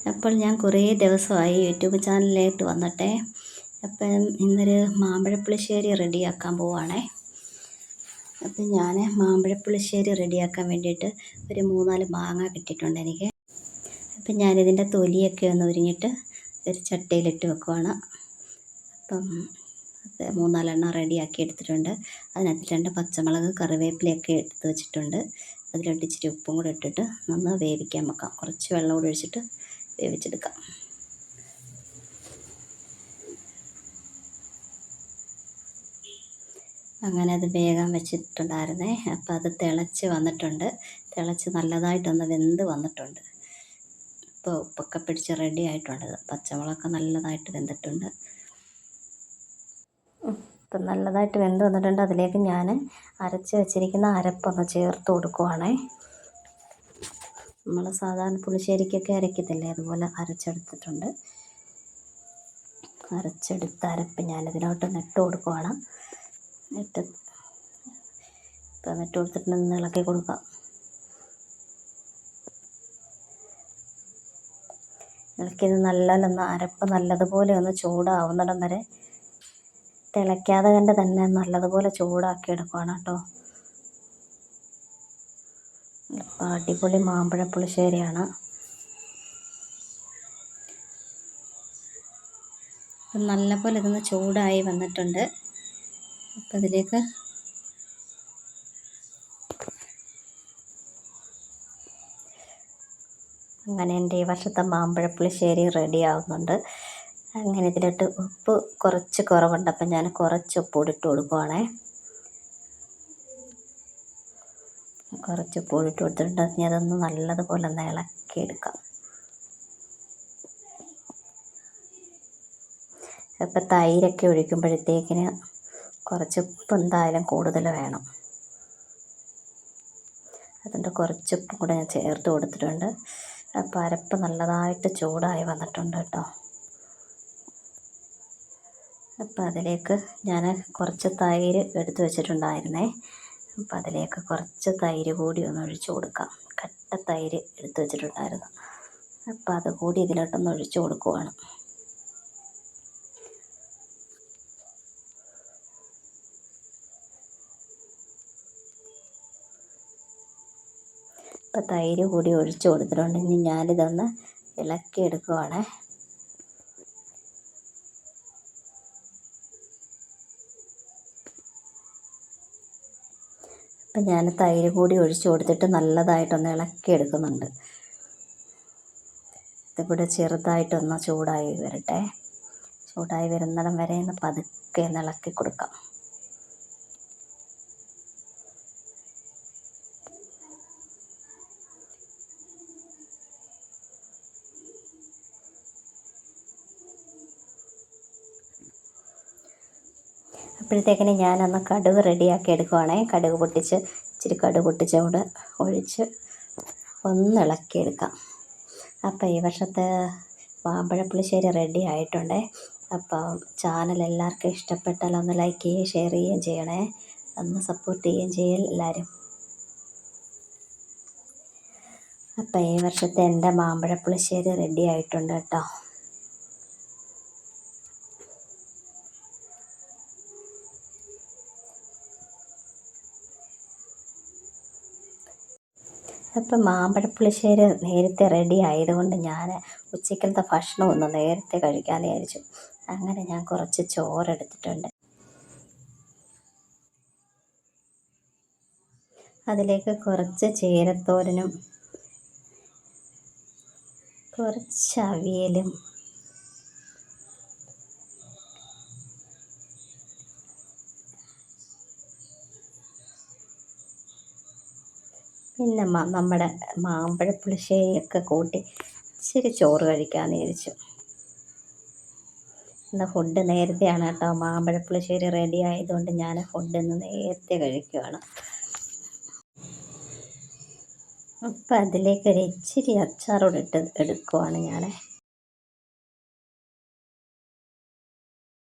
അപ്പോൾ ഞാൻ കുറേ ദിവസമായി യൂട്യൂബ് ചാനലിലായിട്ട് വന്നിട്ടേ. അപ്പം ഇന്നൊരു മാമ്പഴപ്പുളിശ്ശേരി റെഡിയാക്കാൻ പോവുകയാണേ. അപ്പം ഞാൻ മാമ്പഴപ്പുളിശ്ശേരി റെഡിയാക്കാൻ വേണ്ടിയിട്ട് ഒരു 3-4 മാങ്ങ കിട്ടിയിട്ടുണ്ട് എനിക്ക്. അപ്പം ഞാനിതിൻ്റെ തൊലിയൊക്കെ ഒന്ന് ഉരിഞ്ഞിട്ട് ഒരു ചട്ടിയിലിട്ട് വെക്കുവാണ്. അപ്പം 3-4 എണ്ണം റെഡിയാക്കി എടുത്തിട്ടുണ്ട്. അതിനകത്ത് 2 പച്ചമുളക്, കറിവേപ്പിലയൊക്കെ എടുത്ത് വെച്ചിട്ടുണ്ട്. അതിലോട്ട് ഇച്ചിരി ഉപ്പും കൂടെ ഇട്ടിട്ട് നന്നായി വേവിക്കാൻ വെക്കാം. കുറച്ച് വെള്ളം കൂടി ഒഴിച്ചിട്ട് വേവിച്ചെടുക്കാം. അങ്ങനെ അത് വേഗം വെച്ചിട്ടുണ്ടായിരുന്നേ. അപ്പോൾ അത് തിളച്ച് വന്നിട്ടുണ്ട്. തിളച്ച് നല്ലതായിട്ടൊന്ന് വെന്ത് വന്നിട്ടുണ്ട്. ഇപ്പോൾ ഉപ്പൊക്കെ പിടിച്ച് റെഡി ആയിട്ടുണ്ട്. പച്ചമുളകൊക്കെ നല്ലതായിട്ട് വെന്തിട്ടുണ്ട്. ഇപ്പം നല്ലതായിട്ട് വെന്ത് വന്നിട്ടുണ്ട്. അതിലേക്ക് ഞാൻ അരച്ച് വെച്ചിരിക്കുന്ന അരപ്പൊന്ന് ചേർത്ത് കൊടുക്കുവാണേ. നമ്മൾ സാധാരണ പുളിശ്ശേരിക്കൊക്കെ അരക്കത്തില്ലേ, അതുപോലെ അരച്ചെടുത്തിട്ടുണ്ട്. അരച്ചെടുത്ത അരപ്പ് ഞാനിതിലോട്ടൊന്ന് ഇട്ട് കൊടുക്കുവാണ്. ഇപ്പം ഇട്ട് കൊടുത്തിട്ട് ഇളക്കി കൊടുക്കാം. ഇളക്കിയത് നല്ലതൊന്ന് അരപ്പ് നല്ലതുപോലെ ഒന്ന് ചൂടാവുന്നിടം വരെ തിളയ്ക്കാതെ കണ്ട് തന്നെ നല്ലതുപോലെ ചൂടാക്കി എടുക്കുകയാണ് കേട്ടോ. ഇപ്പം അടിപൊളി മാമ്പഴപ്പുളിശ്ശേരിയാണ്. നല്ലപോലെ ഇതൊന്ന് ചൂടായി വന്നിട്ടുണ്ട്. അപ്പം ഇതിലേക്ക് അങ്ങനെ എൻ്റെ ഈ വർഷത്തെ മാമ്പഴപ്പുളിശ്ശേരി റെഡി ആവുന്നുണ്ട്. അങ്ങനെ ഇതിലിട്ട് ഉപ്പ് കുറച്ച് കുറവുണ്ട്. അപ്പം ഞാൻ കുറച്ച് ഉപ്പ് കൂടി ഇട്ട് കൊടുക്കുവാണേ. കുറച്ച് ഉപ്പ് കൂടി ഇട്ട് കൊടുത്തിട്ടുണ്ട്. ഇനി അതൊന്ന് നല്ലതുപോലെ ഒന്ന് ഇളക്കിയെടുക്കാം. ഇപ്പം തൈരൊക്കെ ഒഴിക്കുമ്പോഴത്തേക്കിന് കുറച്ച് ഉപ്പ് എന്തായാലും കൂടുതൽ വേണം. അതുകൊണ്ട് കുറച്ച് ഉപ്പും കൂടെ ഞാൻ ചേർത്ത് കൊടുത്തിട്ടുണ്ട്. അപ്പം അരപ്പ് നല്ലതായിട്ട് ചൂടായി വന്നിട്ടുണ്ട് കേട്ടോ. അപ്പം അതിലേക്ക് ഞാൻ കുറച്ച് തൈര് എടുത്ത് വെച്ചിട്ടുണ്ടായിരുന്നേ. അപ്പം അതിലേക്ക് കുറച്ച് തൈര് കൂടി ഒന്ന് ഒഴിച്ചു കൊടുക്കാം. കട്ട തൈര് എടുത്ത് വെച്ചിട്ടുണ്ടായിരുന്നു. അപ്പം അതുകൂടി ഇതിലോട്ടൊന്ന് ഒഴിച്ചു കൊടുക്കുവാണ്. ഇപ്പം തൈര് കൂടി ഒഴിച്ചു കൊടുത്തിട്ടുണ്ട്. ഇനി ഞാനിതൊന്ന് ഇളക്കിയെടുക്കുവാണേ. അപ്പം ഞാൻ തൈര് കൂടി ഒഴിച്ചു കൊടുത്തിട്ട് നല്ലതായിട്ടൊന്ന് ഇളക്കിയെടുക്കുന്നുണ്ട്. ഇതുകൂടെ ചെറുതായിട്ടൊന്ന് ചൂടായി വരട്ടെ. ചൂടായി വരുന്നിടം വരെ ഒന്ന് പതുക്കെ ഒന്ന് ഇളക്കി കൊടുക്കാം. അപ്പോഴത്തേക്കിന് ഞാനൊന്ന് കടുക് റെഡിയാക്കി എടുക്കുവാണേ. കടുക് പൊട്ടിച്ച് ഇച്ചിരി കടുക് പൊട്ടിച്ച് അവിടെ ഒഴിച്ച് ഒന്ന് ഇളക്കിയെടുക്കാം. അപ്പോൾ ഈ വർഷത്തെ മാമ്പഴപ്പുളിശ്ശേരി റെഡി ആയിട്ടുണ്ടേ. അപ്പോൾ ചാനൽ എല്ലാവർക്കും ഇഷ്ടപ്പെട്ടാൽ ഒന്ന് ലൈക്ക് ചെയ്യുകയും ഷെയർ ചെയ്യുകയും ചെയ്യണേ. ഒന്ന് സപ്പോർട്ട് ചെയ്യുകയും ചെയ്യൽ എല്ലാവരും. അപ്പോൾ ഈ വർഷത്തെ എൻ്റെ മാമ്പഴപ്പുളിശ്ശേരി റെഡി ആയിട്ടുണ്ട് കേട്ടോ. അപ്പം മാമ്പഴപ്പുളിശ്ശേരി നേരത്തെ റെഡി ആയതുകൊണ്ട് ഞാൻ ഉച്ചക്കലത്തെ ഭക്ഷണം ഒന്ന് നേരത്തെ കഴിക്കാമെന്ന് വിചാരിച്ചു. അങ്ങനെ ഞാൻ കുറച്ച് ചോറെടുത്തിട്ടുണ്ട്. അതിലേക്ക് കുറച്ച് ചീരത്തോരനും കുറച്ച് അവിയലും പിന്നെ നമ്മുടെ മാമ്പഴപ്പുളിശ്ശേരിയൊക്കെ കൂട്ടി ഇച്ചിരി ചോറ് കഴിക്കാമെന്ന് വിചാരിച്ചു. ഇന്ന് ഫുഡ് നേരത്തെയാണ് കേട്ടോ. മാമ്പഴപ്പുളിശ്ശേരി റെഡി ആയതുകൊണ്ട് ഞാൻ ഫുഡിന്ന് നേരത്തെ കഴിക്കുകയാണ്. അപ്പം അതിലേക്കൊരു ഇച്ചിരി അച്ചാറോട് എടുക്കുവാണ് ഞാൻ.